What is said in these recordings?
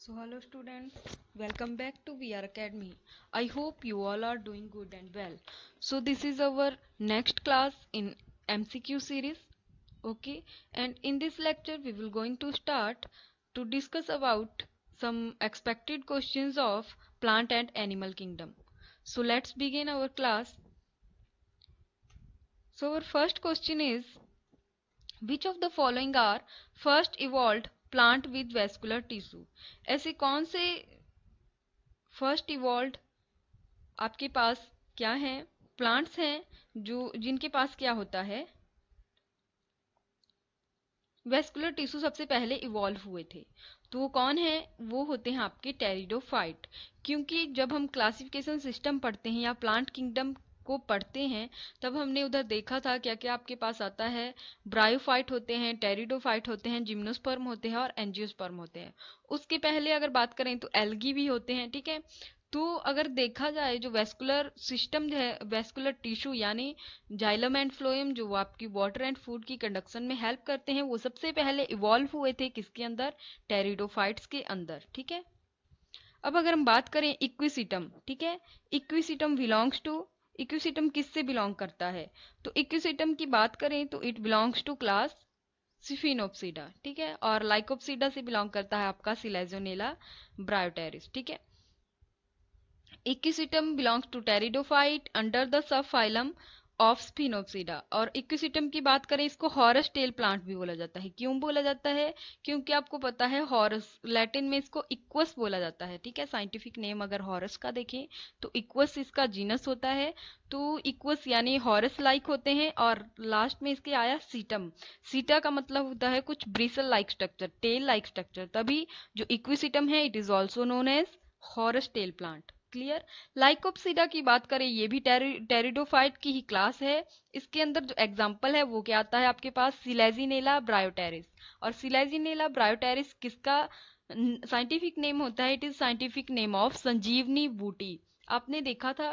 So hello students, welcome back to VR Academy. I hope you all are doing good and well. So this is our next class in MCQ series. Okay, and in this lecture we will going to start to discuss about some expected questions of plant and animal kingdom. So let's begin our class. So our first question is, which of the following are first evolved plant with vascular tissue? ऐसे कौन से first evolve आपके पास क्या है, plants हैं जो जिनके पास क्या होता है, वेस्कुलर टिश्यू सबसे पहले इवॉल्व हुए थे? तो वो कौन है? वो होते हैं आपके टेरिडोफाइट। क्योंकि जब हम क्लासिफिकेशन सिस्टम पढ़ते हैं या प्लांट किंगडम को पढ़ते हैं तब हमने उधर देखा था क्या क्या आपके पास आता है। ब्रायोफाइट होते हैं, टेरिडोफाइट होते हैं, जिम्नोस्पर्म होते हैं और एंजियोस्पर्म होते हैं। उसके पहले अगर बात करें तो एल्गी भी होते हैं, ठीक है। तो अगर देखा जाए जो वेस्कुलर सिस्टम है, वेस्कुलर टिश्यू यानी जाइलम एंड फ्लोएम, जो आपकी वाटर एंड फूड की कंडक्शन में हेल्प करते हैं, वो सबसे पहले इवॉल्व हुए थे किसके अंदर? टेरिडोफाइट्स के अंदर, ठीक है। अब अगर हम बात करें इक्विसिटम, ठीक है, इक्विसिटम बिलोंग्स टू, इक्विसिटम किससे बिलोंग करता है? तो इक्विसिटम की बात करें तो इट बिलोंग्स टू क्लास सिफिनोप्सिडा, ठीक है। और लाइकोप्सिडा से बिलोंग करता है आपका सिलेजोनेला ब्रायोटेरिस, ठीक है। Equisetum belongs to pteridophyte under the sub phylum of Sphenopsida. और इक्विसिटम की बात करें, इसको हॉरस टेल प्लांट भी बोला जाता है। क्यों बोला जाता है? क्योंकि आपको पता है हॉरस, लैटिन में इसको इक्वस बोला जाता है, ठीक है। साइंटिफिक नेम अगर हॉरस का देखें तो इक्वस इसका जीनस होता है। तो इक्वस यानी हॉरस लाइक होते हैं। और लास्ट में इसके आया सीटम। सीटा का मतलब होता है कुछ bristle like structure, tail like structure, तभी जो इक्विसिटम है it is also known as horse tail plant. Clear. Lycopsida की बात करें, ये भी टेरिडोफाइट की ही क्लास है। इसके अंदर जो एग्जाम्पल है वो क्या आता है आपके पास? सिलेजिनेला ब्रायोटेरिस। और सिलेजिनेला ब्रायोटेरिस किसका साइंटिफिक नेम होता है? It is scientific name of Sanjeevani booti. आपने देखा था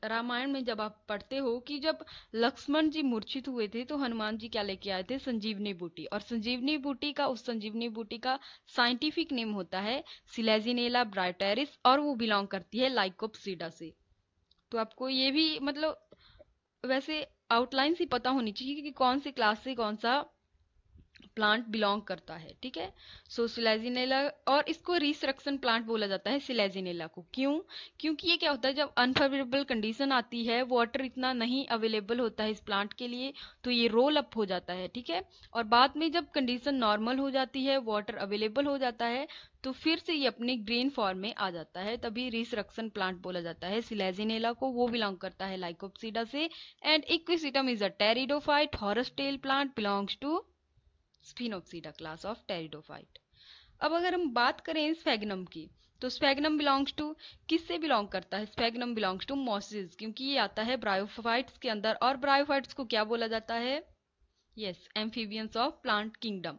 रामायण में जब आप पढ़ते हो कि जब लक्ष्मण जी मूर्छित हुए थे तो हनुमान जी क्या लेके आए थे? संजीवनी बूटी। और संजीवनी बूटी का, उस संजीवनी बूटी का साइंटिफिक नेम होता है सिलेजिनेला ब्रायोटेरिस और वो बिलोंग करती है लाइकोप्सिडा से। तो आपको ये भी मतलब वैसे आउटलाइन से पता होनी चाहिए कि कौन सी क्लास से कौन सा प्लांट बिलोंग करता है, ठीक है। सो सिलेजिनेला, और इसको रिस्ट्रक्शन प्लांट बोला जाता है सिलेजिनेला को। क्यों? क्योंकि ये क्या होता है, जब अनफेवरेबल कंडीशन आती है, वाटर इतना नहीं अवेलेबल होता है इस प्लांट के लिए, तो ये रोल अप हो जाता है, ठीक है। और बाद में जब कंडीशन नॉर्मल हो जाती है, वाटर अवेलेबल हो जाता है, तो फिर से ये अपने ग्रीन फॉर्म में आ जाता है, तभी रिस्ट्रक्शन प्लांट बोला जाता है सिलेजिनेला को। वो बिलोंग करता है लाइकोप्सिडा से। And Equisetum is a pteridophyte horse tail plant belongs to Sphenopsida class of pteridophyte. अब अगर हम बात करें स्फेगनम की, तो स्फेगनम बिलोंग्स टू, किससे बिलोंग करता है? स्फेगनम बिलोंग्स टू मॉसिस, क्योंकि ये आता है ब्रायोफाइट्स के अंदर। और ब्रायोफाइट्स को क्या बोला जाता है? Yes, amphibians of plant kingdom.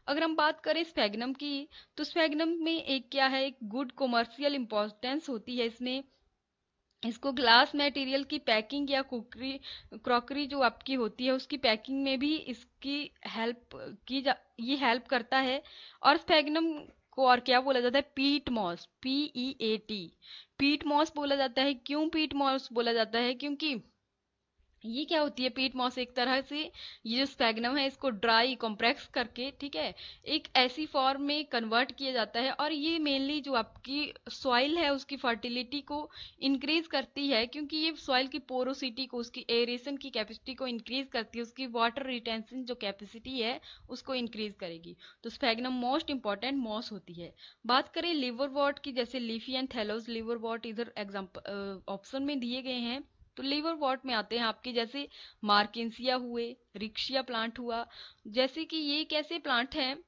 अगर हम बात करें स्फेगनम की, तो स्फेगनम में एक क्या है, एक गुड कमर्शियल इंपॉर्टेंस होती है इसमें। इसको ग्लास मटेरियल की पैकिंग या कुकरी क्रॉकरी जो आपकी होती है उसकी पैकिंग में भी इसकी हेल्प ये हेल्प करता है। और स्फेगनम को और क्या बोला जाता है? पीट मॉस, PEAT, पीट मॉस बोला जाता है। क्यों पीट मॉस बोला जाता है? क्योंकि ये क्या होती है, पीट मॉस एक तरह से, ये जो स्पैग्नम है इसको ड्राई कॉम्प्रेक्स करके, ठीक है, एक ऐसी फॉर्म में कन्वर्ट किया जाता है। और ये मेनली जो आपकी सॉइल है उसकी फर्टिलिटी को इंक्रीज करती है, क्योंकि ये सॉइल की पोरोसिटी को, उसकी एरेशन की कैपेसिटी को इंक्रीज करती है, उसकी वाटर रिटेंशन जो कैपेसिटी है उसको इंक्रीज करेगी। तो स्पैग्नम मोस्ट इंपॉर्टेंट मॉस होती है। बात करें लिवरवॉर्ट की, जैसे लीफी एंड थैलोस लिवरवॉर्ट इधर एग्जाम्पल ऑप्शन में दिए गए हैं। तो लीवर वॉट में आते हैं आपके जैसे मार्केंसिया हुए, रिक्शिया प्लांट हुआ। जैसे कि ये कैसे प्लांट हैं,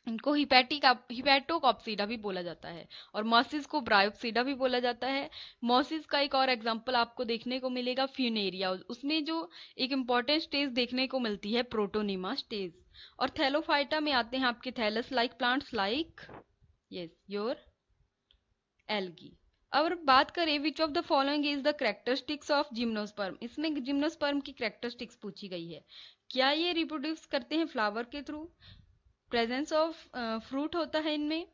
इनको हिपैटोकॉप्सिडा भी बोला जाता है। और मॉसिस को ब्रायोप्सिडा भी बोला जाता है। मॉसिस का एक और एग्जांपल आपको देखने को मिलेगा फ्यूनेरिया, उसमें जो एक इम्पॉर्टेंट स्टेज देखने को मिलती है प्रोटोनिमा स्टेज। और थैलोफाइटा में आते हैं आपके thallus like plants like, yes, your algae. अब बात करें which of the following is the characteristics of gymnosperm, इसमें जिम्नोस्पर्म की कैरेक्टरिस्टिक्स पूछी गई है। क्या ये रिप्रोड्यूस करते हैं फ्लावर के थ्रू? प्रेजेंस ऑफ फ्रूट होता है इनमें?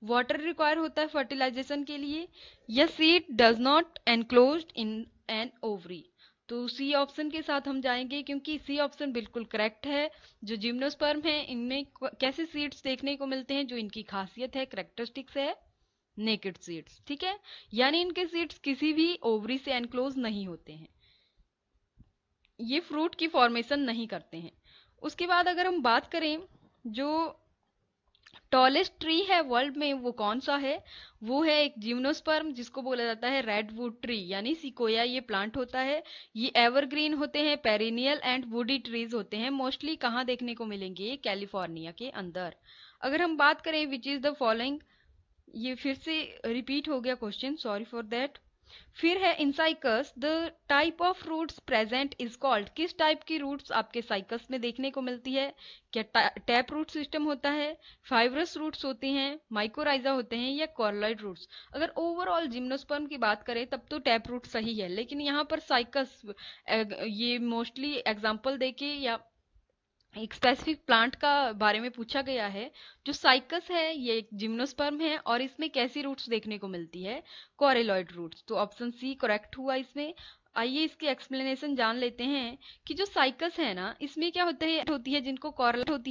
वाटर रिक्वायर होता है फर्टिलाइजेशन के लिए, या seed does not enclosed in an ovary. तो सी ऑप्शन के साथ हम जाएंगे क्योंकि सी ऑप्शन बिल्कुल करेक्ट है। जो जिम्नोस्पर्म है इनमें कैसे सीड्स देखने को मिलते हैं, जो इनकी खासियत है, करेक्टरिस्टिक्स है, नेकेड सीड्स, ठीक है, यानी इनके सीड्स किसी भी ओवरी से एनक्लोज नहीं होते हैं, ये फ्रूट की फॉर्मेशन नहीं करते हैं। उसके बाद अगर हम बात करें जो टॉलेस्ट ट्री है वर्ल्ड में वो कौन सा है, वो है एक जिम्नोस्पर्म जिसको बोला जाता है रेडवुड ट्री यानी सिकोया, ये प्लांट होता है। ये एवरग्रीन होते हैं, पेरिनियल एंड वुडी ट्रीज होते हैं। मोस्टली कहाँ देखने को मिलेंगे, कैलिफोर्निया के अंदर। अगर हम बात करें विच इज द फॉलोइंग, ये फिर से रिपीट हो गया क्वेश्चन, सॉरी फॉर दैट। फिर है in cycas the type of roots present is called, किस टाइप की रूट्स आपके साइकस में देखने को मिलती है, क्या टैप रूट सिस्टम होता है, फाइब्रस रूट्स होती हैं, माइकोराइजा होते हैं, या कॉर्लॉइड रूट्स। अगर ओवरऑल जिम्नोस्पर्म की बात करें तब तो टैप रूट सही है, लेकिन यहाँ पर साइकस ये मोस्टली एग्जाम्पल देके या एक स्पेसिफिक प्लांट का बारे में पूछा गया है। जो साइकस है ये एक जिम्नोस्पर्म है और इसमें कैसी रूट्स देखने को मिलती है, कॉरेलॉइड रूट्स। तो ऑप्शन सी करेक्ट हुआ इसमें। आइए इसकी एक्सप्लेनेशन जान लेते हैं कि जो साइकस है ना इसमें क्या होती है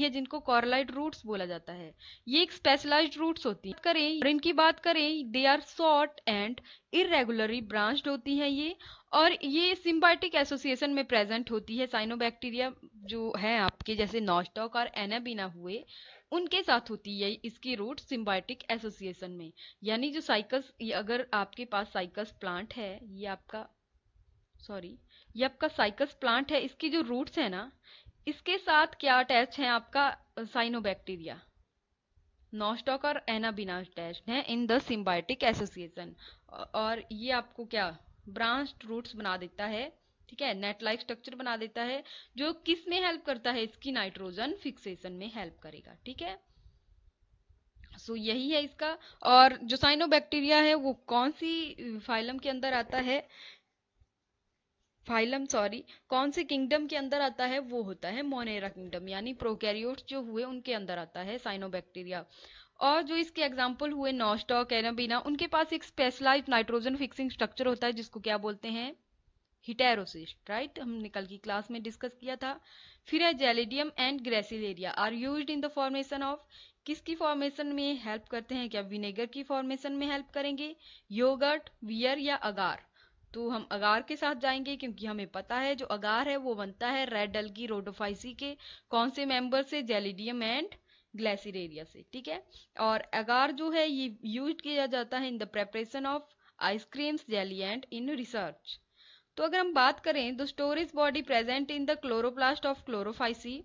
जिनको कॉर्लाइड रूट्स बोला जाता है। ये एक स्पेशलाइज्ड रूट्स होती है। करें और इनकी बात करें, they are short and irregularly branched होती है ये, और ये सिम्बायोटिक एसोसिएशन में प्रेजेंट होती है। साइनोबैक्टीरिया जो है आपके जैसे नॉस्टॉक और एनाबीना हुए उनके साथ होती है इसकी रूट सिम्बायोटिक एसोसिएशन में। यानी जो साइकस, अगर आपके पास साइकस प्लांट है, ये आपका साइकस प्लांट है, इसकी जो रूट्स है ना इसके साथ क्या अटैच है आपका, साइनोबैक्टीरिया, नॉस्टॉक और एनाबीना अटैच्ड है इन द सिम्बायोटिक एसोसिएशन। और ये आपको क्या ब्रांच्ड रूट्स बना देता है, ठीक है, नेट लाइक स्ट्रक्चर बना देता है, जो किस में हेल्प करता है, इसकी नाइट्रोजन फिक्सेशन में हेल्प करेगा, ठीक है। सो यही है इसका। और जो साइनोबैक्टीरिया है वो कौन सी फाइलम के अंदर आता है, कौन से किंगडम के अंदर आता है, वो होता है मोनेरा किंगडम, यानी प्रोकैरियोट्स जो हुए उनके अंदर आता है साइनोबैक्टीरिया। और जो इसके एग्जाम्पल हुए नॉस्टॉक, एनाबीना, उनके पास एक स्पेशलाइज्ड नाइट्रोजन फिक्सिंग स्ट्रक्चर होता है जिसको क्या बोलते हैं, हिटेरोसिस्ट, राइट, हमने कल की क्लास में डिस्कस किया था। फिर है gelidium and gracilaria are used in the formation of, किसकी फॉर्मेशन में हेल्प करते हैं, क्या विनेगर की फॉर्मेशन में हेल्प करेंगे, योगर्ट, वियर या अगार। तो हम अगार के साथ जाएंगे क्योंकि हमें पता है जो अगार है वो बनता है रेड एल्गी रोडोफाइसी के कौन से मेंबर से, जेलिडियम एंड ग्लेसिरेरिया से, ठीक है। और अगार जो है ये यूज किया जाता है in the preparation of ice creams, jelly and in research. तो अगर हम बात करें the storage body present in the chloroplast of Chlorophyceae,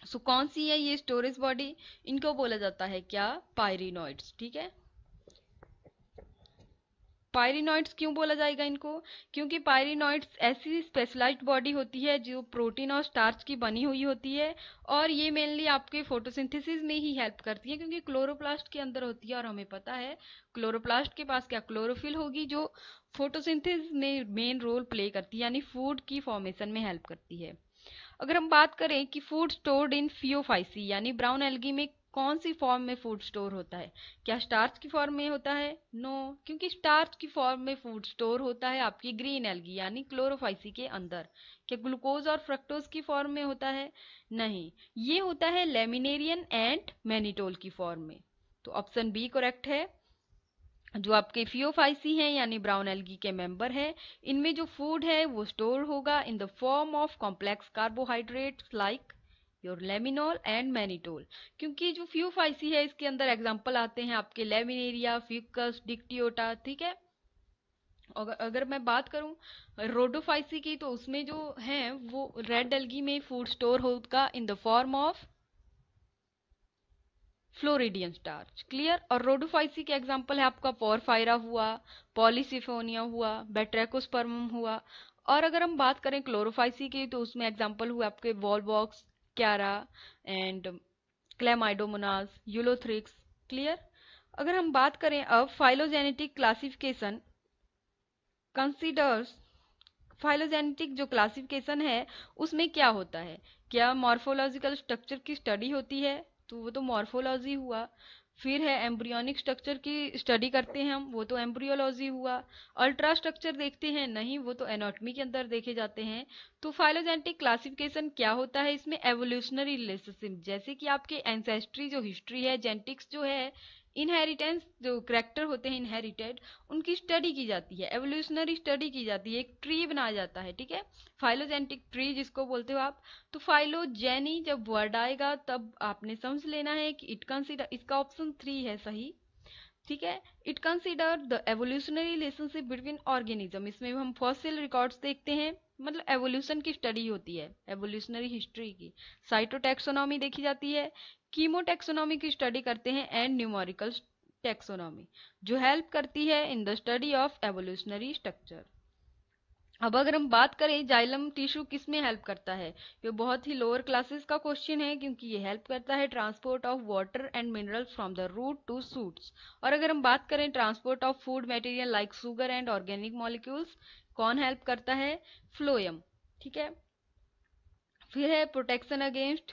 so कौन सी है ये स्टोरेज बॉडी, इनको बोला जाता है क्या, पायरिनॉइड्स, ठीक है। पायरिनॉइड्स क्यों बोला जाएगा इनको, क्योंकि पायरिनॉइड्स ऐसी स्पेशलाइज्ड बॉडी होती है जो प्रोटीन और स्टार्च की बनी हुई होती है, और ये मेनली आपके फोटोसिंथेसिस में ही हेल्प करती है क्योंकि क्लोरोप्लास्ट के अंदर होती है। और हमें पता है क्लोरोप्लास्ट के पास क्या, क्लोरोफिल होगी जो फोटोसिंथेसिस में मेन रोल प्ले करती है, यानी फूड की फॉर्मेशन में हेल्प करती है। अगर हम बात करें कि फूड स्टोर्ड इन फियोफाइसी यानी ब्राउन एल्गी में कौन सी फॉर्म में फूड स्टोर होता है, क्या स्टार्च की फॉर्म में होता है, नो, क्योंकि स्टार्च की फॉर्म में फूड स्टोर होता है आपकी ग्रीन एल्गी यानी क्लोरोफाइसी के अंदर। क्या ग्लूकोज और फ्रक्टोज की फॉर्म में होता है, नहीं, ये होता है लेमिनेरियन एंड मैनिटोल की फॉर्म में। तो ऑप्शन बी करेक्ट है। जो आपके फियोफाइसी हैं यानी ब्राउन एल्गी के मेंबर हैं, इनमें जो फूड है वो स्टोर होगा in the form of complex carbohydrates like your laminol and mannitol. क्योंकि जो फियोफाइसी है इसके अंदर एग्जांपल आते हैं आपके लेमिनेरिया, फिकस, डिक्टियोटा, ठीक है। अगर मैं बात करूं रोडोफाइसी की, तो उसमें जो है वो रेड एल्गी में फूड स्टोर होगा in the form of floridean starch, clear. और रोडोफाइसी के एग्जांपल है आपका पोरफायरा हुआ, पॉलीसिफोनिया हुआ, बेट्रैकोस्पर्मम हुआ। और अगर हम बात करें क्लोरोफाइसी की, तो उसमें एग्जांपल हुए आपके wallbox, Kyara and Chlamydomonas, Ulothrix, clear. अगर हम बात करें अब फाइलोजेनेटिक क्लासिफिकेशन कंसीडर्स, फाइलोजेनेटिक जो क्लासिफिकेशन है उसमें क्या होता है, क्या मॉर्फोलॉजिकल स्ट्रक्चर की स्टडी होती है, तो वो तो मॉर्फोलॉजी हुआ। फिर है एम्ब्रियोनिक स्ट्रक्चर की स्टडी करते हैं हम, वो तो एम्ब्रियोलॉजी हुआ। अल्ट्रा स्ट्रक्चर देखते हैं, नहीं वो तो एनाटॉमी के अंदर देखे जाते हैं। तो फाइलोजेनेटिक क्लासिफिकेशन क्या होता है इसमें, एवोल्यूशनरी रिलेशनशिप, जैसे कि आपके एंसेस्ट्री जो हिस्ट्री है, जेनेटिक्स जो है, इनहेरिटेंस जो करेक्टर होते हैं इनहेरिटेड, उनकी स्टडी की जाती है, एवोल्यूशनरी स्टडी की जाती है, एक ट्री बनाया जाता है, ठीक है, फाइलोजेनेटिक ट्री जिसको बोलते हो आप। तो फाइलोजेनी जब वर्ड आएगा तब आपने समझ लेना है कि इट कंसीडर, इसका ऑप्शन 3 है सही, ठीक है। It consider the evolutionary relationship between organism, इसमें हम फॉसिल रिकॉर्ड्स देखते हैं, मतलब एवोल्यूशन की स्टडी होती है, एवोल्यूशनरी हिस्ट्री की। साइटोटैक्सोनॉमी देखी जाती है, कीमोटैक्सोनॉमी की स्टडी करते हैं, एंड न्यूमेरिकल टैक्सोनॉमी जो हेल्प करती है in the study of evolutionary structure. अब अगर हम बात करें जाइलम टिश्यू किस में हेल्प करता है, ये बहुत ही लोअर क्लासेस का क्वेश्चन है, क्योंकि ये हेल्प करता है transport of water and minerals from the root to shoots. और अगर हम बात करें transport of food material like sugar and organic molecules, कौन हेल्प करता है, फ्लोएम, ठीक है। फिर है प्रोटेक्शन अगेंस्ट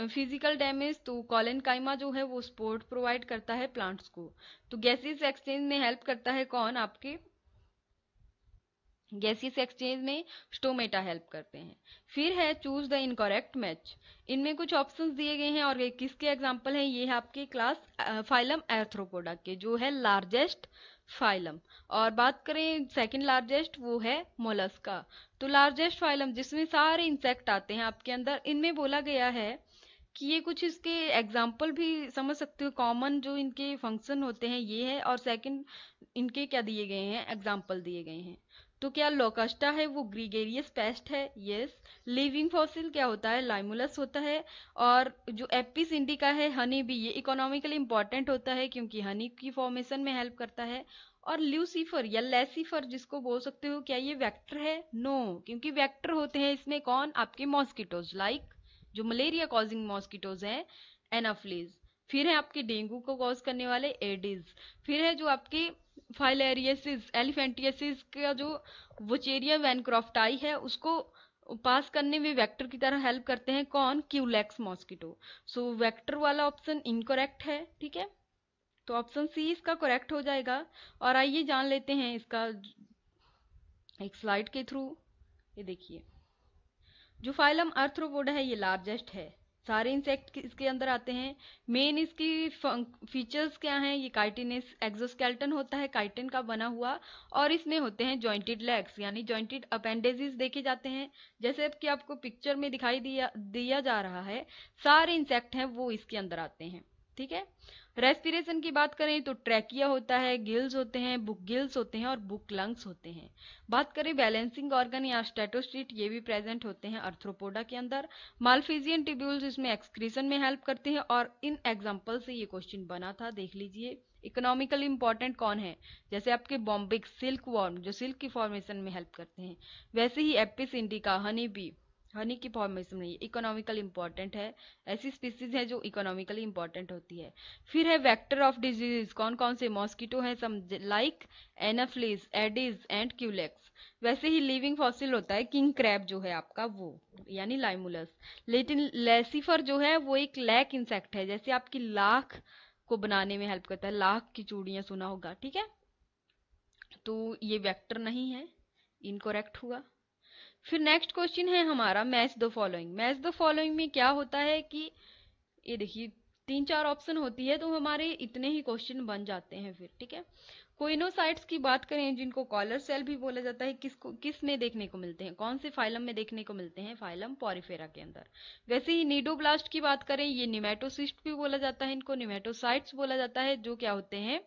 फिजिकल डैमेज, तो कॉलेनकाइमा जो है वो सपोर्ट प्रोवाइड करता है प्लांट्स को। तो गैसेस एक्सचेंज में हेल्प करता है कौन, आपके गैसियस एक्सचेंज में स्टोमेटा हेल्प करते हैं। फिर है चूज द इनकरेक्ट मैच, इनमें कुछ ऑप्शंस दिए गए हैं और ये किसके एग्जांपल हैं, ये है आपके क्लास फाइलम आर्थ्रोपोडा के, जो है लार्जेस्ट फाइलम। और बात करें सेकंड लार्जेस्ट, वो है मोलस्का। तो लार्जेस्ट फाइलम जिसमें सारे इंसेक्ट आते हैं आपके अंदर, इनमें बोला गया है कि ये कुछ इसके एग्जाम्पल भी समझ सकते हो, कॉमन जो इनके फंक्शन होते हैं ये है, और सेकंड इनके क्या दिए गए हैं, एग्जाम्पल दिए गए हैं। तो क्या लोकस्टा है वो ग्रीगेरियस पेस्ट है, यस। लिविंग फॉसिल क्या होता है, लाइमुलस होता है। और जो एपिस इंडिका है हनी बी, ये इकोनॉमिकली इंपॉर्टेंट होता है क्योंकि हनी की फॉर्मेशन में हेल्प करता है। और ल्यूसीफर या लेसीफर जिसको बोल सकते हो, क्या ये वेक्टर है, नो क्योंकि वेक्टर होते हैं इसमें कौन, आपके मॉस्किटोज, लाइक जो मलेरिया कॉजिंग मॉस्किटोज हैं, एनाफ्लीज। फिर है आपके डेंगू को कॉज करने वाले एडिस। फिर है जो आपके फाइलेरियसिस एलिफेंटियसिस का जो वुचेरिया वैनक्रॉफ्टाई है, उसको पास करने में वेक्टर की तरह हेल्प करते हैं कौन, क्यूलेक्स मॉस्किटो। सो वेक्टर वाला ऑप्शन इनकरेक्ट है, ठीक है। तो ऑप्शन सी इसका करेक्ट हो जाएगा। और आइए जान लेते हैं इसका एक स्लाइड के थ्रू। ये देखिए, जो फाइलम आर्थ्रोपोडा है ये लार्जेस्ट है, सारे इंसेक्ट इसके अंदर आते हैं। मेन इसकी फीचर्स क्या हैं, ये काइटिनस एक्सोस्केलेटन होता है काइटिन का बना हुआ, और इसमें होते हैं जॉइंटेड लेग्स यानी जॉइंटेड अपेंडेजेस देखे जाते हैं, जैसे कि आपको पिक्चर में दिखाई दिया जा रहा है, सारे इंसेक्ट हैं वो इसके अंदर आते हैं, ठीक है। रेस्पिरेशन की बात करें तो ट्रैकिया होता है, गिल्स होते हैं, बुक गिल्स होते हैं और बुक लंग्स होते हैं। बात करें बैलेंसिंग ऑर्गन या स्टेटोस्टीट, ये भी प्रेजेंट होते हैं आर्थ्रोपोडा के अंदर। मालफिजियन ट्यूब्यूल्स इसमें एक्सक्रीशन में हेल्प करते हैं, और इन एग्जांपल से ये क्वेश्चन बना था, देख लीजिए। इकोनॉमिकली इंपॉर्टेंट कौन है, जैसे आपके बॉम्बिक सिल्क वॉर्म जो सिल्क की फॉर्मेशन में हेल्प करते हैं, वैसे ही Apis indica honey bee honey की फॉर्मेशन में इकोनॉमिकल इंपॉर्टेंट है, ऐसी स्पीसीज है जो इकोनॉमिकली इंपॉर्टेंट होती है। फिर है वेक्टर ऑफ डिजीज, कौन कौन से मॉस्किटो है, some like Anopheles, Aedes and Culex. वैसे ही लिविंग फॉसिल होता है किंग क्रैब जो है आपका वो, यानी लाइमुलस। लेकिन लेसिफर जो है वो एक लैक इंसेक्ट है, जैसे आपकी लाख को बनाने में हेल्प करता है, लाख की चूड़ियां सुना होगा, ठीक है। तो ये वेक्टर नहीं है, इनकरेक्ट हुआ। फिर नेक्स्ट क्वेश्चन है हमारा match the following. Match the following में क्या होता है कि ये देखिए 3-4 ऑप्शन होती है, तो हमारे इतने ही क्वेश्चन बन जाते हैं फिर, ठीक है। कोइनोसाइट्स की बात करें जिनको कॉलर सेल भी बोला जाता है, किस में देखने को मिलते हैं, कौन से फाइलम में देखने को मिलते हैं, फाइलम पॉरीफेरा के अंदर। वैसे ही नीडोब्लास्ट की बात करें, ये निमेटोसिस्ट भी बोला जाता है, इनको निमेटोसाइट्स बोला जाता है, जो क्या होते हैं,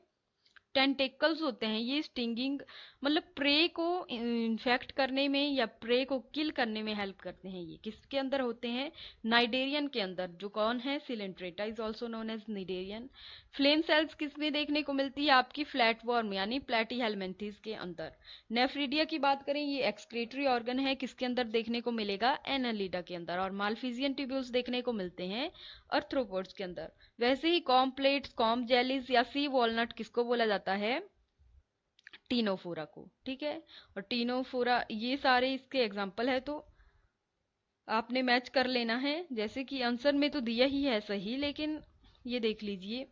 टेंटेकल्स होते हैं, ये स्टिंगिंग मतलब प्रे को इन्फेक्ट करने में या प्रे को किल करने में हेल्प करते हैं। ये किसके अंदर होते हैं, नाइडेरियन के अंदर, जो कौन है, coelenterata is also known as cnidarian. Flame cells किस में देखने को मिलती है, आपकी फ्लैटवर्म यानी प्लेटी हेलमेंथिस के अंदर। नेफ्रीडिया की बात करें, ये एक्सक्रीटरी ऑर्गन है, किसके अंदर देखने को मिलेगा, एनालिडा के अंदर। और मालफिजियन ट्यूब्यूल्स देखने को मिलते हैं अर्थ्रोपोड्स के अंदर। वैसे ही कॉम्प्लेट्स, कॉम जेलीज या सी वॉलनट किसको बोला जाता है, टीनोफोरा को, ठीक है। और टीनोफोरा ये सारे इसके एग्जाम्पल है, तो आपने मैच कर लेना है, जैसे कि आंसर में तो दिया ही है सही, लेकिन ये देख लीजिए,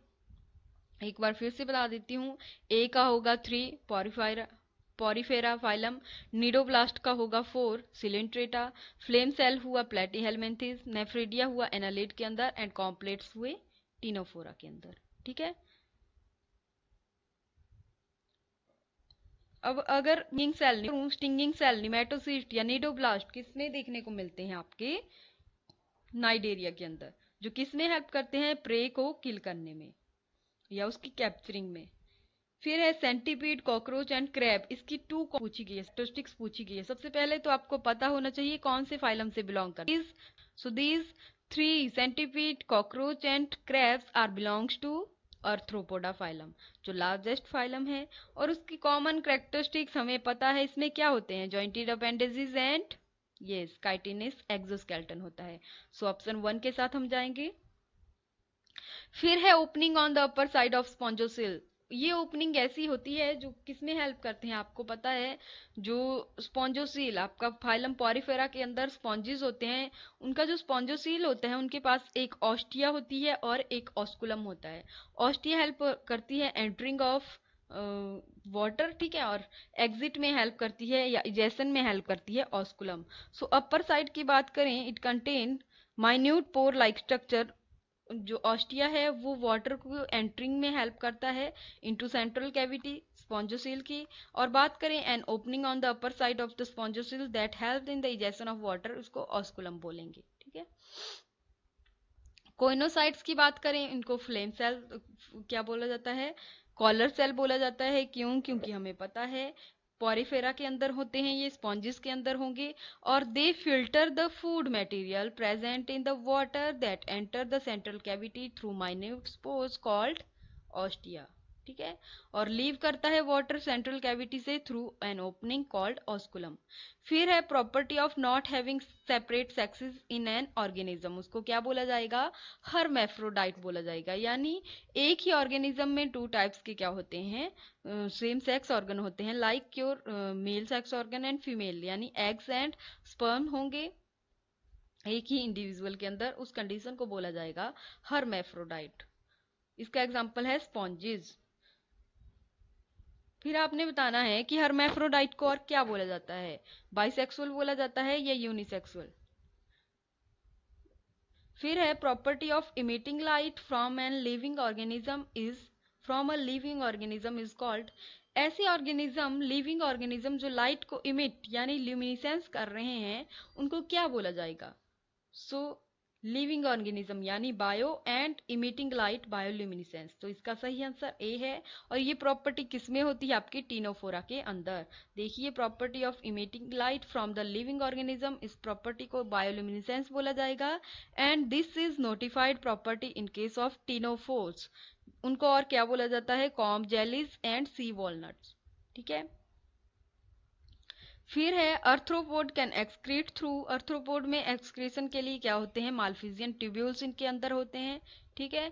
एक बार फिर से बता देती हूँ। ए का होगा 3 पॉरीफेरा फाइलम, नीडोब्लास्ट का होगा 4 सिलेंट्रेटा, फ्लेम सेल हुआ प्लेटीहेलमिन्थेस, नेफ्रिडिया हुआ एनालिड के अंदर, एंड कॉम्प्लेट्स हुए टीनोफोरा के अंदर। ठीक है। अब अगर स्टिंगिंग सेल निमेटोसिस्ट या नीडोब्लास्ट किसमें देखने को मिलते हैं आपके नाइडेरिया के अंदर, जो किसमें हेल्प करते हैं प्रे को किल करने में या उसकी कैप्चरिंग में। फिर है सेंटीपीड, कॉकरोच एंड क्रैब, इसकी पूछी गई है, स्टैटिस्टिक्स पूछी गई है। सबसे पहले तो आपको पता होना चाहिए कौन से फाइलम से बिलोंग करते हैं। So these 3 centipede, cockroach and crabs are belongs to arthropoda phylum, जो लार्जेस्ट फाइलम है। और उसकी कॉमन कैरेक्टरिस्टिक्स हमें पता है, इसमें क्या होते हैं, jointed appendages and yes chitinous exoskeleton होता है। सो ऑप्शन 1 के साथ हम जाएंगे। फिर है opening on the upper side of स्पॉन्जोसिल। ये ओपनिंग ऐसी होती है जो किसमें हेल्प करते हैं, आपको पता है, जो स्पॉन्जोसील आपका फाइलम पॉरीफेरा के अंदर स्पॉन्जिस होते हैं, उनका जो स्पॉन्जोसील होता है उनके पास एक ऑस्टिया होती है और एक ऑस्कुलम होता है। ऑस्टिया हेल्प करती है एंटरिंग ऑफ वाटर, ठीक है, और एग्जिट में हेल्प करती है या इजेशन में हेल्प करती है ऑस्कुलम। सो अपर साइड की बात करें, it contain minute pore like structure. जो ऑस्टिया है वो वाटर को एंटरिंग में हेल्प करता है इनटू सेंट्रल कैविटी स्पॉन्जोसील की। और बात करें an opening on the upper side of the spongocoel that help in the egestion of water, उसको ऑस्कुलम बोलेंगे। ठीक है। कोइनोसाइट्स की बात करें, इनको फ्लेम सेल क्या बोला जाता है, कॉलर सेल बोला जाता है। क्यों? क्योंकि हमें पता है पॉरीफेरा के अंदर होते हैं, ये स्पॉन्जिस के अंदर होंगे, और they filter the food material present in the water that enter the central cavity through minute spores called ostia. ठीक है। और लीव करता है वाटर सेंट्रल कैविटी से through an opening called osculum. फिर है property of not having separate sexes in an organism, उसको क्या बोला जाएगा, हर्मेफ्रोडाइट बोला जाएगा। यानी एक ही ऑर्गेनिज्म में 2 टाइप्स के क्या होते हैं, सेम सेक्स ऑर्गन होते हैं, like your male sex organ and female, यानी एग्स एंड स्पर्म होंगे एक ही इंडिविजुअल के अंदर, उस कंडीशन को बोला जाएगा हर्मेफ्रोडाइट। इसका एग्जाम्पल है स्पॉन्जिस। फिर आपने बताना है कि हर्मेफ्रोडाइट को और क्या बोला जाता है, बाइसेक्सुअल बोला जाता है या यूनिसेक्सुअल। फिर है property of emitting light from an living organism is called. ऐसे ऑर्गेनिज्म, लिविंग ऑर्गेनिज्म जो लाइट को इमिट यानी ल्यूमिनेसेंस कर रहे हैं, उनको क्या बोला जाएगा। सो लिविंग ऑर्गेनिज्म यानी bio and emitting light bioluminescence, तो इसका सही आंसर ए है। और ये प्रॉपर्टी किसमें होती है, आपकी टीनोफोरा के अंदर। देखिए property of emitting light from the living organism, इस प्रॉपर्टी को बायोल्यूमिनेसेंस बोला जाएगा। And this is notified property in case of ctenophores, उनको और क्या बोला जाता है, comb jellies and sea walnuts. ठीक है। फिर है arthropod can excrete through. Arthropod में एक्सक्रीशन के लिए क्या होते हैं, मालफिजियन ट्यूब्यूल्स इनके अंदर होते हैं। ठीक है,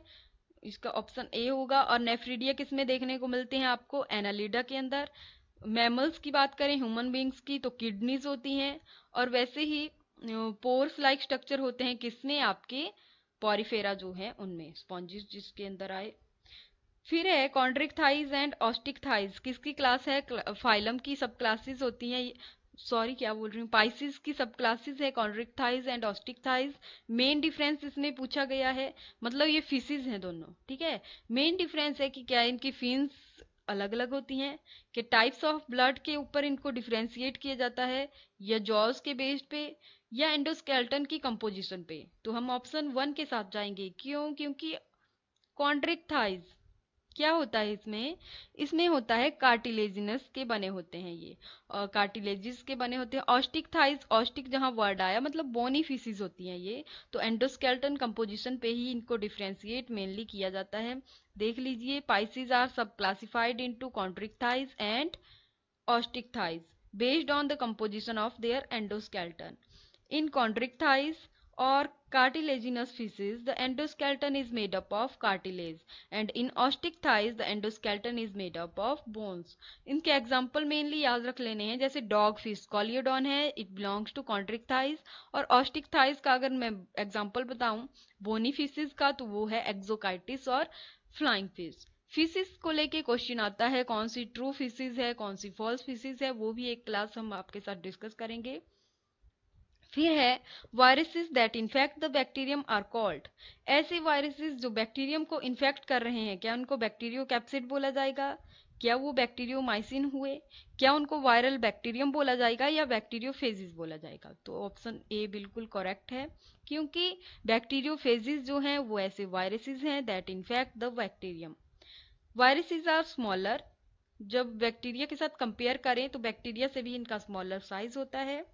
इसका ऑप्शन ए होगा। और नेफ्रिडिया किस में देखने को मिलते हैं आपको, एनालिडा के अंदर। मैमल्स की बात करें ह्यूमन बींग्स की, तो किडनीज होती हैं। और वैसे ही पोर्स लाइक स्ट्रक्चर होते हैं किसमें, आपके पॉरीफेरा जो है उनमें, स्पॉन्जिस जिसके अंदर आए। फिर है कॉन्ड्रिक थाइज एंड ऑस्टिक थाइज, किसकी क्लास है, फाइलम की सब क्लासेस होती हैं, सॉरी क्या बोल रही हूँ, पाइसिस की सब क्लासेस है Chondrichthyes and Osteichthyes. Main difference इसमें पूछा गया है, मतलब ये फिशेज हैं दोनों। ठीक है। मेन डिफरेंस है कि क्या इनकी फिन्स अलग अलग होती हैं, कि टाइप्स ऑफ ब्लड के ऊपर इनको डिफ्रेंशिएट किया जाता है, या जॉज के बेस पे, या एंडोस्केलेटन की कंपोजिशन पे। तो हम ऑप्शन 1 के साथ जाएंगे। क्यों? क्योंकि कॉन्ड्रिक थाइज क्या होता है इसमें, इसमें होता है कार्टिलेजिनस के बने होते हैं ये, और कार्टिलेजिस के बने होते हैं। ऑस्टिक थाइज, ऑस्टिक जहां वर्ड आया मतलब बोनी फिशिस होती हैं ये, तो एंडोस्केलेटन कंपोजिशन पे ही इनको डिफ्रेंशिएट मेनली किया जाता है। देख लीजिए, Pisces are sub classified into Chondrichthyes and Osteichthyes based on the composition of their endoskeleton. In Chondrichthyes और cartilaginous feces, the endoskeleton is made up of cartilage, and in ostrich thighs the endoskeleton is made up of bones. इनके example mainly याद रख लेने हैं, जैसे dog fish कॉलियोडॉन है, it belongs to कॉन्ट्रिक thighs, और ऑस्टिक thighs का अगर मैं एग्जाम्पल बताऊं बोनी फिशेज का, तो वो है एक्सोकाइटिस और फ्लाइंग फिश। फिशेज को लेके क्वेश्चन आता है, कौन सी ट्रू फिशेज है, कौन सी फॉल्स फिशेज है, वो भी एक क्लास हम आपके साथ डिस्कस करेंगे। फिर है viruses that infect the bacterium are called. ऐसे वायरसेस जो बैक्टीरियम को इन्फेक्ट कर रहे हैं, क्या उनको बैक्टीरियो कैप्सिड बोला जाएगा, क्या वो बैक्टीरियोमाइसिन हुए, क्या उनको वायरल बैक्टीरियम बोला जाएगा, या बैक्टीरियोफेजिस बोला जाएगा? तो ऑप्शन ए बिल्कुल करेक्ट है, क्योंकि बैक्टीरियोफेजिस जो हैं वो ऐसे वायरसेस हैं that infect the bacterium. Viruses are smaller, जब बैक्टीरिया के साथ कंपेयर करें तो बैक्टीरिया से भी इनका स्मॉलर साइज होता है।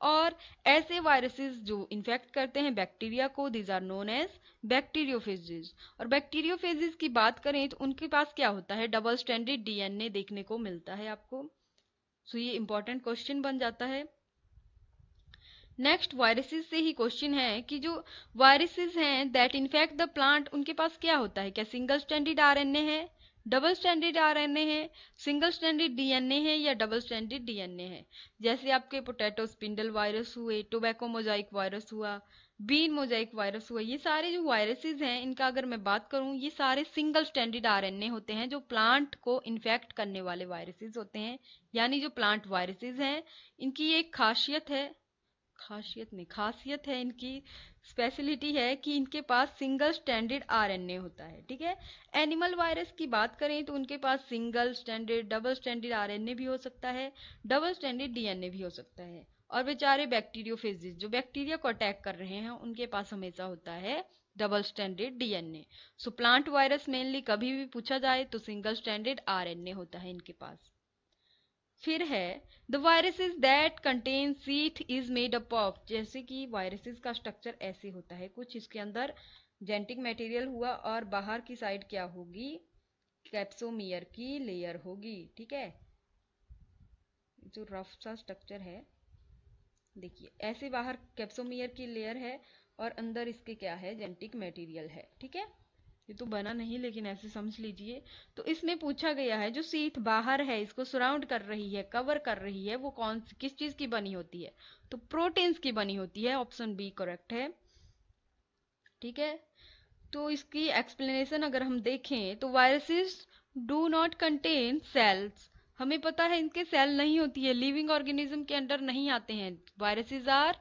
और ऐसे वायरसेस जो इन्फेक्ट करते हैं बैक्टीरिया को, these are known as bacteriophages. और बैक्टीरियोफेजेस की बात करें तो उनके पास क्या होता है, डबल स्ट्रैंडेड डीएनए देखने को मिलता है आपको। सो ये इंपॉर्टेंट क्वेश्चन बन जाता है। नेक्स्ट वायरसेस से ही क्वेश्चन है कि जो वायरसेस हैं दैट इन्फेक्ट द प्लांट, उनके पास क्या होता है, क्या सिंगल स्ट्रैंडेड आरएनए है, डबल स्ट्रैंडेड आरएनए है, सिंगल स्ट्रैंडेड डीएनए है, या डबल स्ट्रैंडेड डीएनए है? जैसे आपके पोटैटो स्पिंडल वायरस हुए, टोबैको मोजाइक वायरस हुआ, बीन मोजाइक वायरस हुआ, ये सारे जो वायरसेस हैं इनका अगर मैं बात करूं, ये सारे सिंगल स्ट्रैंडेड आरएनए होते हैं जो प्लांट को इन्फेक्ट करने वाले वायरसेस होते हैं। यानी जो प्लांट वायरसेस हैं इनकी एक खासियत है इनकी, स्पेशलिटी है कि इनके पास सिंगल स्ट्रैंडेड आरएनए होता है। ठीक है, एनिमल वायरस की बात करें तो उनके पास single stranded, double stranded RNA भी हो सकता है, डबल स्ट्रैंडेड डीएनए भी हो सकता है। और बेचारे बैक्टीरियोफेजिस जो बैक्टीरिया को अटैक कर रहे हैं उनके पास हमेशा होता है डबल स्ट्रैंडेड डीएनए। सो प्लांट वायरस मेनली कभी भी पूछा जाए तो सिंगल स्ट्रैंडेड आरएनए होता है इनके पास। फिर है the viruses that contain seat is made up of. जैसे कि वायरसेस का स्ट्रक्चर ऐसे होता है कुछ, इसके अंदर जेनेटिक मटेरियल हुआ और बाहर की साइड क्या होगी, कैप्सोमियर की लेयर होगी। ठीक है, जो रफ सा स्ट्रक्चर है देखिए, ऐसे बाहर कैप्सोमियर की लेयर है और अंदर इसके क्या है, जेनेटिक मटेरियल है। ठीक है, ये तो बना नहीं लेकिन ऐसे समझ लीजिए। तो इसमें पूछा गया है जो सीट बाहर है, इसको सराउंड कर रही है, कवर कर रही है, वो किस चीज की बनी होती है, तो प्रोटीन्स की बनी होती है। ऑप्शन बी करेक्ट है। ठीक है, तो इसकी एक्सप्लेनेशन अगर हम देखें तो viruses do not contain cells. हमें पता है इनके सेल नहीं होती है, लिविंग ऑर्गेनिज्म के अंडर नहीं आते हैं। Viruses are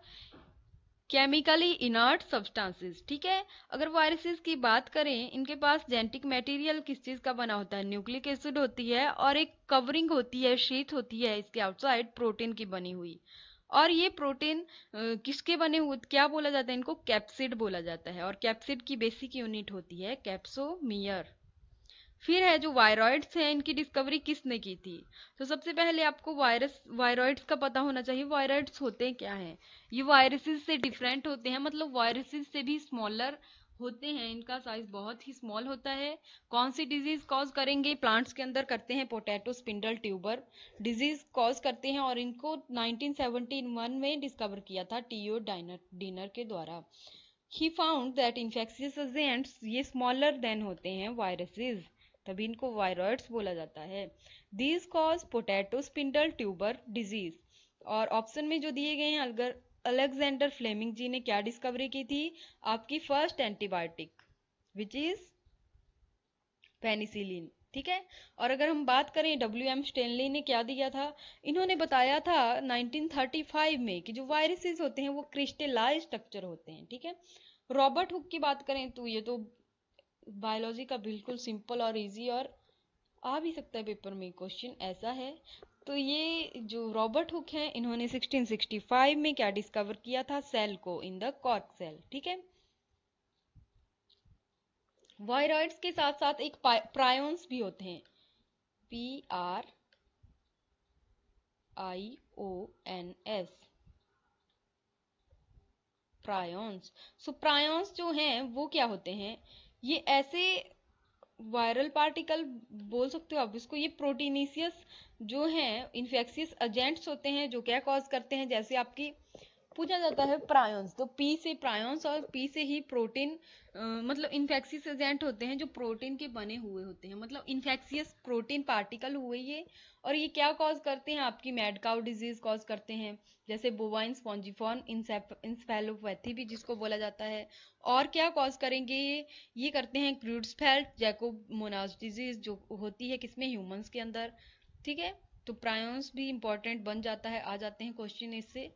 chemically inert substances. ठीक है, अगर वायरसेस की बात करें इनके पास जेनेटिक मटेरियल किस चीज का बना होता है, न्यूक्लिक एसिड होती है, और एक कवरिंग होती है, शीट होती है इसके आउटसाइड प्रोटीन की बनी हुई। और ये प्रोटीन किसके बने हुए, क्या बोला जाता है इनको, कैप्सिड बोला जाता है, और कैप्सिड की बेसिक यूनिट होती है कैप्सोमियर। फिर है जो वायरॉइड्स हैं, इनकी डिस्कवरी किसने की थी? तो सबसे पहले आपको वायरॉइड्स का पता होना चाहिए। वायरॉइड्स होते क्या हैं, ये वायरसेस से डिफरेंट होते हैं, मतलब वायरसेस से भी स्मॉलर होते हैं, इनका साइज बहुत ही स्मॉल होता है। कौन सी डिजीज कॉज करेंगे, प्लांट्स के अंदर करते हैं, potato spindle tuber disease cause करते हैं, और इनको 1971 में डिस्कवर किया था टीओ डिनर के द्वारा। He found that infectious agents ये स्मॉलर देन होते हैं वायरसेस, तभी इनको वायरॉइड्स बोला जाता है। These cause potato spindle tuber disease. और ऑप्शन में जो दिए गए हैं, अगर अलेक्जेंडर फ्लेमिंग जी ने क्या डिस्कवरी की थी, आपकी first antibiotic which is penicillin. ठीक है, और अगर हम बात करें डब्ल्यू एम स्टेनली ने क्या दिया था, इन्होंने बताया था 1935 में कि जो वायरसेस होते हैं वो क्रिस्टलाइज स्ट्रक्चर होते हैं। ठीक है, रॉबर्ट हुक की बात करें तो ये तो बायोलॉजी का बिल्कुल सिंपल और इजी, और आ भी सकता है पेपर में क्वेश्चन ऐसा है। तो ये जो रॉबर्ट हुक हैं इन्होंने 1665 में क्या डिस्कवर किया था, सेल को इन द कॉर्क सेल। ठीक है, वायरॉइड्स के साथ साथ एक प्रायोन्स भी होते हैं, PRIONS, प्रायोन्स। सो प्रायोन्स जो हैं वो क्या होते हैं, ये ऐसे वायरल पार्टिकल बोल सकते हो आप इसको, ये प्रोटीनेशियस जो हैं इन्फेक्शियस एजेंट्स होते हैं जो क्या कॉज करते हैं, जैसे आपकी पूछा जाता है प्रायंस, तो पी से प्रायंस और पी से ही प्रोटीन, मतलब इन्फेक्शियस एजेंट होते हैं जो प्रोटीन के बने हुए होते हैं, मतलब इन्फेक्शियस प्रोटीन पार्टिकल हुए ये। और ये क्या कॉज करते हैं, आपकी मैड काउ डिजीज कॉज करते हैं, जैसे बोवाइन स्पॉन्जिफॉर्म इंसेफेलोपैथी भी जिसको बोला जाता है। और क्या कॉज करेंगे ये करते हैं क्रूड्सफेल्ड जैकोमोनास डिजीज जो होती है किसमें, ह्यूमंस के अंदर। ठीक है, तो प्रायंस भी इंपॉर्टेंट बन जाता है, आ जाते हैं क्वेश्चन इससे।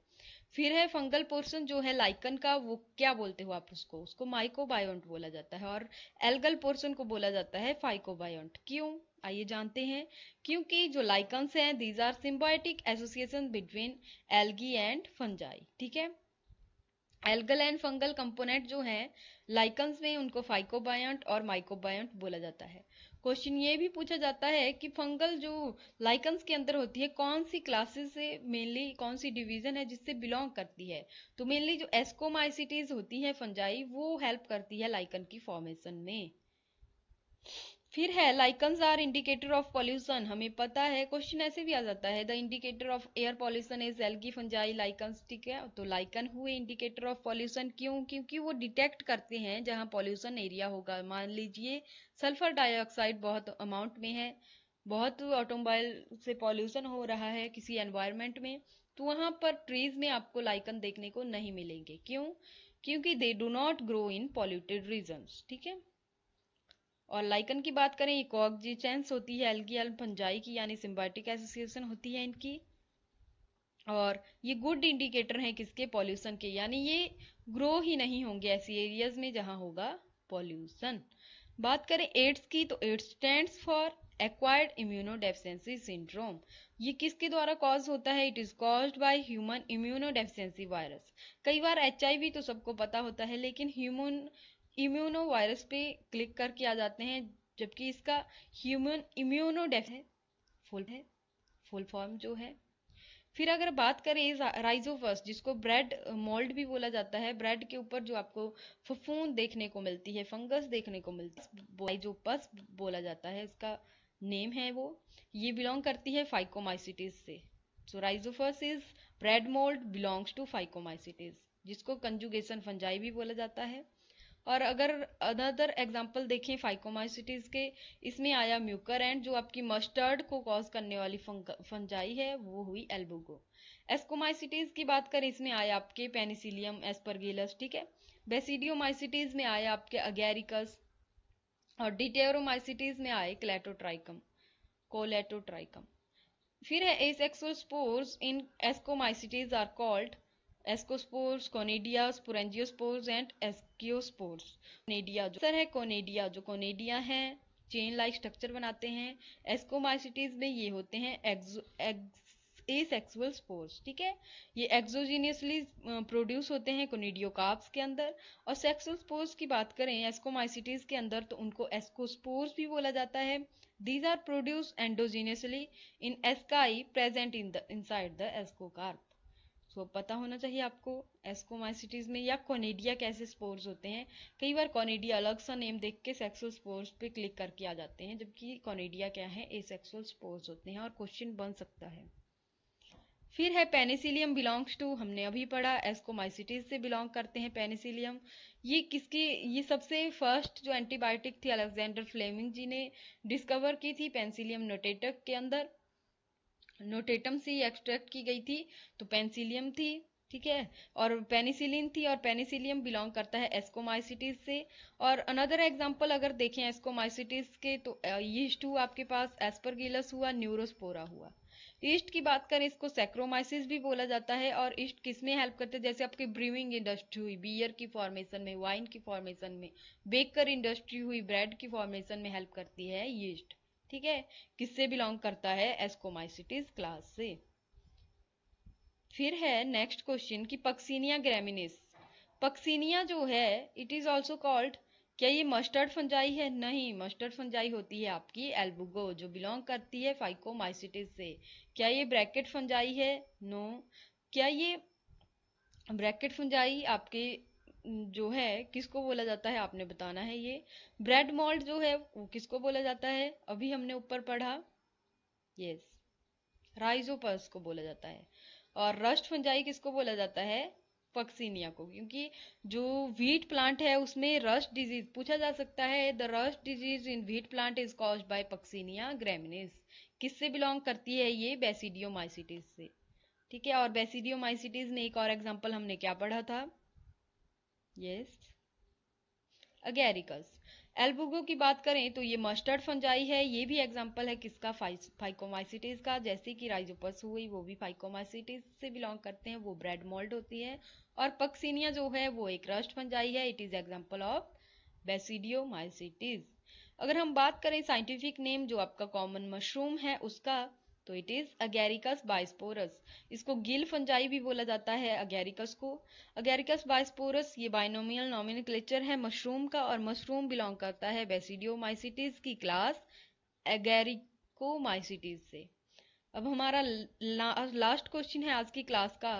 फिर है फंगल पोर्शन जो है लाइकन का, वो क्या बोलते हो आप उसको, उसको माइकोबायोंट बोला जाता है। और एल्गल पोर्शन को बोला जाता है फाइकोबायोंट। क्यों, आइए जानते हैं। क्योंकि जो लाइकन्स हैं these are symbiotic association between algae and fungi. ठीक है, एल्गल एंड फंगल कंपोनेंट जो हैं लाइकन्स में, उनको फाइकोबायोंट और माइकोबायोंट बोला जाता है। क्वेश्चन ये भी पूछा जाता है कि फंगल जो लाइकन्स के अंदर होती है कौन सी क्लासेस से मेनली, कौन सी डिवीजन है जिससे बिलोंग करती है। तो मेनली जो एस्कोमाइसिटीज होती है फंजाई, वो हेल्प करती है लाइकन की फॉर्मेशन में। फिर है lichens are indicator of pollution, हमें पता है क्वेश्चन ऐसे भी आ जाता है, the indicator of air pollution is algae fungi lichens. ठीक है, तो लाइकन हुए इंडिकेटर ऑफ पॉल्यूशन, क्यों, क्योंकि वो डिटेक्ट करते हैं जहां पॉल्यूशन एरिया होगा। मान लीजिए सल्फर डाइऑक्साइड बहुत अमाउंट में है, बहुत ऑटोमोबाइल से पॉल्यूशन हो रहा है किसी एनवायरमेंट में, तो वहां पर ट्रीज में आपको लाइकन देखने को नहीं मिलेंगे। क्यों, क्योंकि they do not grow in polluted regions. ठीक है, और लाइकन की बात करें, ये कोएक्जिस्टेंस होती है एल्गी एंड फंजाई की, यानी सिम्बायोटिक एसोसिएशन होती है इनकी। और ये गुड इंडिकेटर हैं किसके, पॉल्यूशन के, यानी ये ग्रो ही नहीं होंगे ऐसी एरियाज में जहां होगा पॉल्यूशन। बात करें एड्स की, तो AIDS stands for acquired immunodeficiency syndrome. ये किसके द्वारा कॉज होता है, it is caused by human immunodeficiency virus. कई बार एचआईवी तो सबको पता होता है, लेकिन ह्यूमन इम्यूनो वायरस पे क्लिक करके आ जाते हैं, जबकि इसका ह्यूमन इम्यूनोडेफिशिएंसी फुल फॉर्म जो है। फिर अगर बात करें राइजोफस, जिसको ब्रेड मोल्ड भी बोला जाता है, ब्रेड के ऊपर जो आपको फफूंद देखने को मिलती है, फंगस देखने को मिलती है, राइजोपस बोला जाता है, इसका नेम है वो। ये बिलोंग करती है फाइकोमाइसिटीज से। So Rhizopus is bread mould belongs to Phycomycetes, जिसको कंजुगेशन फंजाई भी बोला जाता है। और अगर अनदर एग्जांपल देखें फाइकोमाइसिटीज के, इसमें आया म्यूकर एंड, जो आपकी मस्टर्ड को कॉज करने वाली फंजाई है वो हुई एल्बुगो। एस्कोमाइसिटीज की बात करें, इसमें आया आपके पेनिसिलियम एस्परगिलस। ठीक है, बेसिडियोमाइसिटीज में आया आपके अगेरिकस, और डिटेरोमाइसिटीज में आए क्लेटोट्राइकम, कोलेटोट्राइकम। फिर है asexual spores in Ascomycetes are called ascospores, conidia, sporangiospores and aeciospores. Conidia जो सर है, कोनेडिया जो कोनेडिया है चेन लाइक स्ट्रक्चर बनाते हैं। एस्कोमाइसिटीज में ये होते हैं एसेक्सुअल स्पोर्स। ठीक है, ये एक्सोजीनियसली प्रोड्यूस होते हैं कोनिडियोकार्प्स के अंदर। और सेक्सुअल स्पोर्स की बात करें एस्कोमाइसिटीज के अंदर, तो उनको एस्कोस्पोर्स भी बोला जाता है। These are produce endogenously in asci present in the inside the ascocarp. So पता होना चाहिए आपको एस्कोमाइसिटीज में या कोनेडिया कैसे स्पोर्स होते हैं। कई बार कोनेडिया अलग सा नेम देख के सेक्सुअल स्पोर्स पे क्लिक करके आ जाते हैं, जबकि कोनेडिया क्या है, एसेक्सुअल स्पोर्स होते हैं, और क्वेश्चन बन सकता है। फिर है पेनिसिलियम बिलोंग्स टू, हमने अभी पढ़ा एस्कोमाइसिटीज से बिलोंग करते हैं पेनिसिलियम। ये किसकी, ये सबसे फर्स्ट जो एंटीबायोटिक थी अलेक्जेंडर फ्लेमिंग जी ने डिस्कवर की थी पेनिसिलियम नोटेटम के अंदर, नोटेटम से एक्सट्रैक्ट की गई थी, तो पेनिसिलियम थी। ठीक है, और पेनिसिलिन थी, और पेनिसिलियम बिलोंग करता है एस्कोमाइसिटीज से। और अनदर एग्जांपल अगर देखें एस्कोमाइसिटीज के, तो यीस्ट हुआ आपके पास, एस्परगिलस हुआ, न्यूरोस्पोरा हुआ। ईस्ट की बात करें, इसको सैक्रोमाइसिस भी बोला जाता है। और ईस्ट किस में हेल्प करते हैं, जैसे आपकी ब्रूइंग इंडस्ट्री हुई बियर की फॉर्मेशन में, वाइन की फॉर्मेशन में, बेकर इंडस्ट्री हुई ब्रेड की फॉर्मेशन में हेल्प करती है ईस्ट। ठीक है, किससे बिलोंग करता है, एस्कोमाइसिटीज क्लास से। फिर है नेक्स्ट क्वेश्चन कि पक्सिनिया ग्रेमिनिस, पक्सिनिया जो है इट इज ऑल्सो कॉल्ड, क्या ये मस्टर्ड फंजाई है, नहीं, मस्टर्ड फंजाई होती है आपकी एल्बुगो जो बिलोंग करती है फाइकोमाइसिटिस से। क्या ये ब्रैकेट फंजाई है, नो। क्या ये ब्रैकेट फंजाई आपके जो है किसको बोला जाता है, आपने बताना है। ये ब्रेड मोल्ड जो है वो किसको बोला जाता है, अभी हमने ऊपर पढ़ा, यस, राइजोपस को बोला जाता है। और रस्ट फंजाई किसको बोला जाता है, पक्सीनिया को, क्योंकि जो व्हीट प्लांट है उसमें रस्ट डिजीज पूछा जा सकता है। The rust disease in wheat plant is caused by Puccinia graminis. किससे बिलोंग करती है ये? बेसिडियोमाइसिटिस से। ठीक है, और बेसिडियोमाइसिटिस में एक और एग्जांपल हमने क्या पढ़ा था? Yes, Agaricus. एल्बुगो की बात करें तो ये मस्टर्ड फंजाई है, ये भी एग्जांपल है किसका? फाइकोमाइसिटिस का। जैसे कि राइजोपस हुई, वो भी फाइकोमाइसिटिस से बिलोंग करते हैं, वो ब्रेड मोल्ड होती है। और पक्सीनिया जो है वो एक रस्ट फंजाई है, it is example of basidiomycetes. अगर हम बात करें साइंटिफिक नेम जो आपका कॉमन मशरूम है उसका, तो इट इज अगेरिकस बाइस्पोरस। इसको गिल फंजाई भी बोला जाता है अगेरिकस को। अगेरिकस बाइस्पोरस ये बाइनोमियल नॉमेनक्लेचर है मशरूम का, और मशरूम बिलोंग करता है बेसिडियोमाइसिटिस की क्लास एगेरिकोमाइसिटिस से। अब हमारा लास्ट क्वेश्चन है आज की क्लास का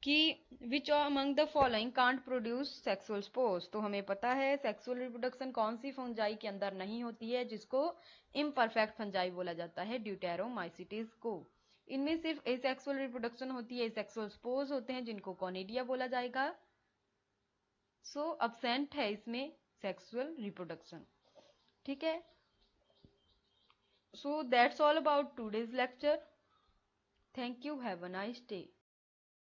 कि which among the following can't produce sexual spores. तो हमें पता है सेक्सुअल रिप्रोडक्शन कौन सी फंजाई के अंदर नहीं होती है, जिसको इम्परफेक्ट फंजाई बोला जाता है, ड्यूटेरोमाइसिटिस को। इनमें सिर्फ एसेक्सुअल रिप्रोडक्शन होती है, एसेक्सुअल स्पोर्स होते हैं जिनको कॉनिडिया बोला जाएगा। सो अब्सेंट है इसमें सेक्सुअल रिप्रोडक्शन। ठीक है, so that's all about today's lecture. Thank you, have a nice day.